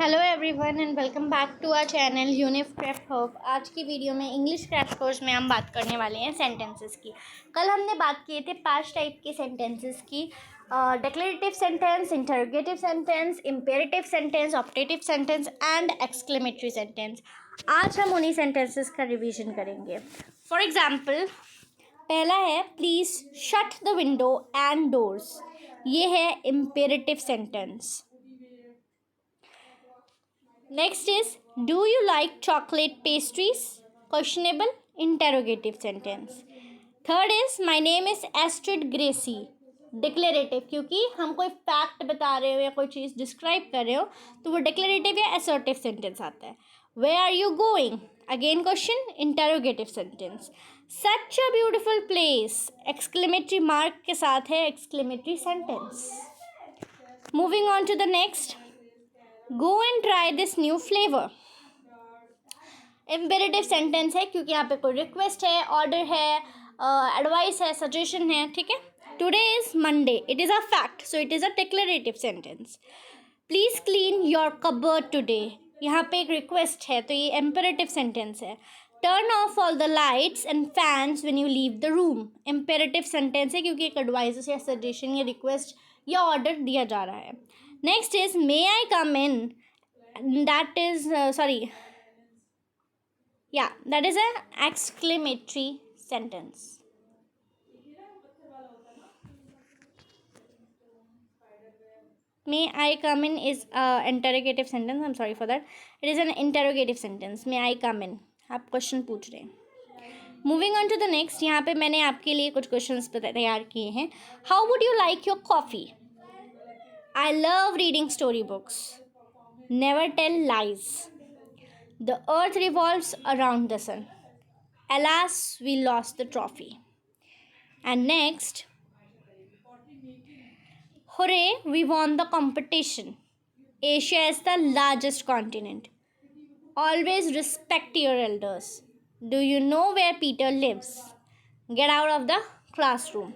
Hello everyone and welcome back to our channel Unif Craft hope. आज की video में English crash course में हम बात करने वाले हैं सेंटेंसेस की। कल हमने बात किए थे 5 टाइप के सेंटेंसेस की, declarative sentence, interrogative sentence, imperative sentence, optative sentence and exclamatory sentence. आज हम उन्हीं सेंटेंसेस का रिवीजन करेंगे। फॉर एग्जाम्पल, पहला है please shut the window and doors. ये है imperative sentence. Next is, do you like chocolate pastries? Questionable interrogative sentence. Third is, my name is Astrid Gracie. Declarative, क्योंकि हम कोई फैक्ट बता रहे हो या कोई चीज़ डिस्क्राइब कर रहे हो तो वो डिक्लेरेटिव या असर्टिव सेंटेंस आता है। Where are you going? Again question, interrogative sentence. Such a beautiful place. Exclamatory mark के साथ है exclamatory sentence. Moving on to the next. Go and try this new flavor. Imperative sentence है क्योंकि यहाँ पे कोई रिक्वेस्ट है, ऑर्डर है, एडवाइस है, सजेशन है। ठीक है, today is Monday, it is a fact, so it is a declarative sentence. Please clean your cupboard today, यहाँ पे एक रिक्वेस्ट है तो ये इम्पेरेटिव सेंटेंस है। Turn off all the lights and fans when you leave the room, imperative sentence है क्योंकि एक एडवाइस या सजेशन या रिक्वेस्ट या ऑर्डर दिया जा रहा है। Next is may I come in, that is that is an exclamatory sentence. May I come in is a interrogative sentence. I'm sorry for that. It is an interrogative sentence. May I come in? आप question पूछ रहे हैं। Moving on to the next, यहाँ पे मैंने आपके लिए कुछ क्वेश्चंस तैयार किए हैं। How would you like your coffee? I love reading story books. Never tell lies. The earth revolves around the sun. Alas, we lost the trophy. And next, hooray, we won the competition. Asia is the largest continent. Always respect your elders. Do you know where Peter lives? Get out of the classroom.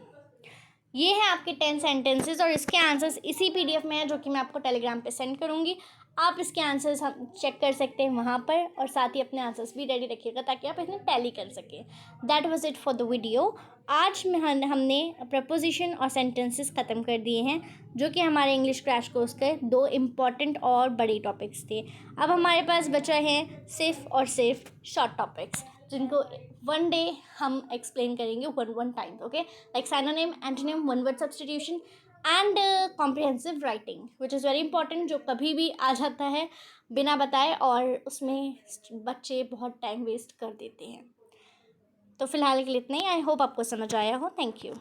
ये हैं आपके 10 sentences और इसके answers इसी PDF में है जो कि मैं आपको टेलीग्राम पे सेंड करूँगी। आप इसके आंसर्स हम चेक कर सकते हैं वहाँ पर और साथ ही अपने आंसर्स भी रेडी रखिएगा ताकि आप इसमें टैली कर सकें। That was it for the video. आज में हमने प्रपोजिशन और सेंटेंसेस ख़त्म कर दिए हैं जो कि हमारे इंग्लिश क्रैश कोर्स के 2 इम्पॉर्टेंट और बड़ी टॉपिक्स थे। अब हमारे पास बचा है सिर्फ और सिर्फ शॉर्ट टॉपिक्स जिनको वन डे हम एक्सप्लेन करेंगे one time. Okay, like synonym, antonym, one word substitution and comprehensive writing which is very important, जो कभी भी आ जाता है बिना बताए और उसमें बच्चे बहुत टाइम वेस्ट कर देते हैं। तो फिलहाल के लिए इतना ही। आई होप आपको समझ आया हो। Thank you.